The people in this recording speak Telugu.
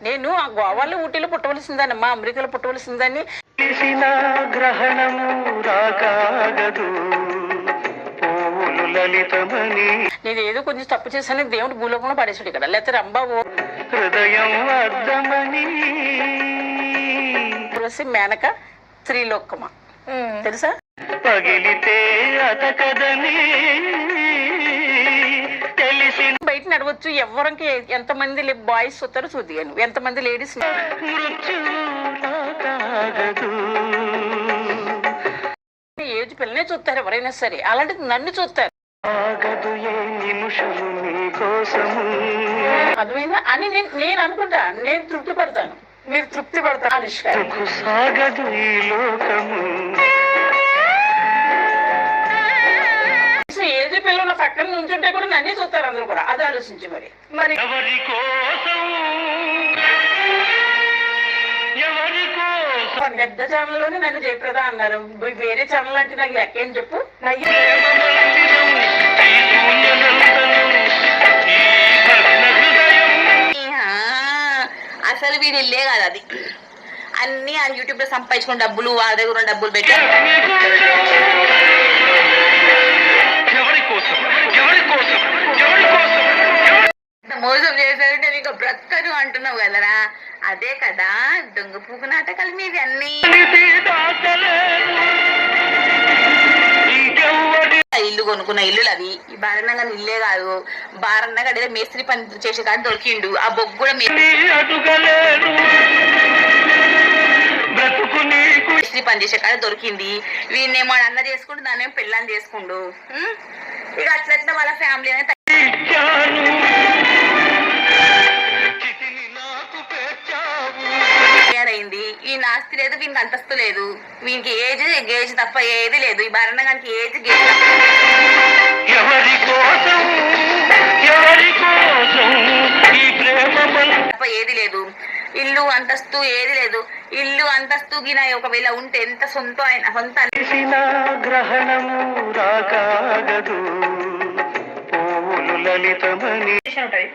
నేను ఆ గోవాలో ఊటీలో పుట్టవలసిందన్నమ్మా, అమెరికాలో పుట్టవలసిందని. గ్రహణము రాకాగదు లలితమని నేను ఏదో కొంచెం తప్పు చేశాను, దేవుడు భూలోకంలో పడేసాడు ఇక్కడ. లేకపోతే రంబాబు హృదయం అర్థమని తులసి మేనక శ్రీలోకమ తెలుసా? పగిలితే అతకదని తెలిసి బయట నడవచ్చు, ఎవరికి ఎంతమంది బాయ్స్ వస్తారో చూద్దాను, ఎంతమంది లేడీస్. ఏజ్ పిల్లనే చూస్తారు ఎవరైనా సరే, అలాంటిది నన్ను చూస్తారు. అర్థమైందా అని నేను అనుకుంటా. నేను తృప్తి పడతాను, మీరు తృప్తి పడతాను. ఏజ్ పిల్లలు నా పక్కన నుంచుంటే కూడా నన్నే చూస్తారు అందరూ కూడా. అది ఆలోచించి మరి పెద్ద ఛానల్లోనే నన్ను జయప్రద అన్నారు, వేరే ఛానల్ అంటే నాకు లెక్కేం చెప్పు. అసలు వీడు ఇల్లే కాదు అది, అన్ని ఆ యూట్యూబ్ లో సంపాదించుకున్న డబ్బులు, వాళ్ళ దగ్గర డబ్బులు పెట్టి మోసం చేశారంటే నీకు బ్రతకను అంటున్నావు కదరా, అదే కదా దొంగ పూకు నాటకాలు మీవి అన్ని. ఇల్లు కొనుక్కున్న ఇల్లులు అవి. ఈ బారన్నగా ఇల్లే కాదు, బారన్నగా ఏదో మేస్త్రి పని చేసే కానీ దొరికిండు, ఆ బొగ్గు కూడా మేస్త్రి పని చేసే కాడ దొరికింది. వీళ్ళేమో అన్న చేసుకుంటూ దాన్నేమో పెళ్ళని చేసుకుండు. ఇక అట్లట్లా వాళ్ళ ఫ్యామిలీ అనేది అయింది. ఈ నాస్తి లేదు, వీనికి అంతస్తు లేదు, వీనికి ఏజ్ గేజ్ తప్ప ఏది లేదు. ఈ భరణగానికి ఏజ్ గేజ్ తప్ప ఏది లేదు. ఇల్లు అంతస్తు ఏది లేదు. ఇల్లు అంతస్తు గిన ఒకవేళ ఉంటే ఎంత సొంత ఆయన సొంత గ్రహణము రాకాగదు లలితమని ఉంటది.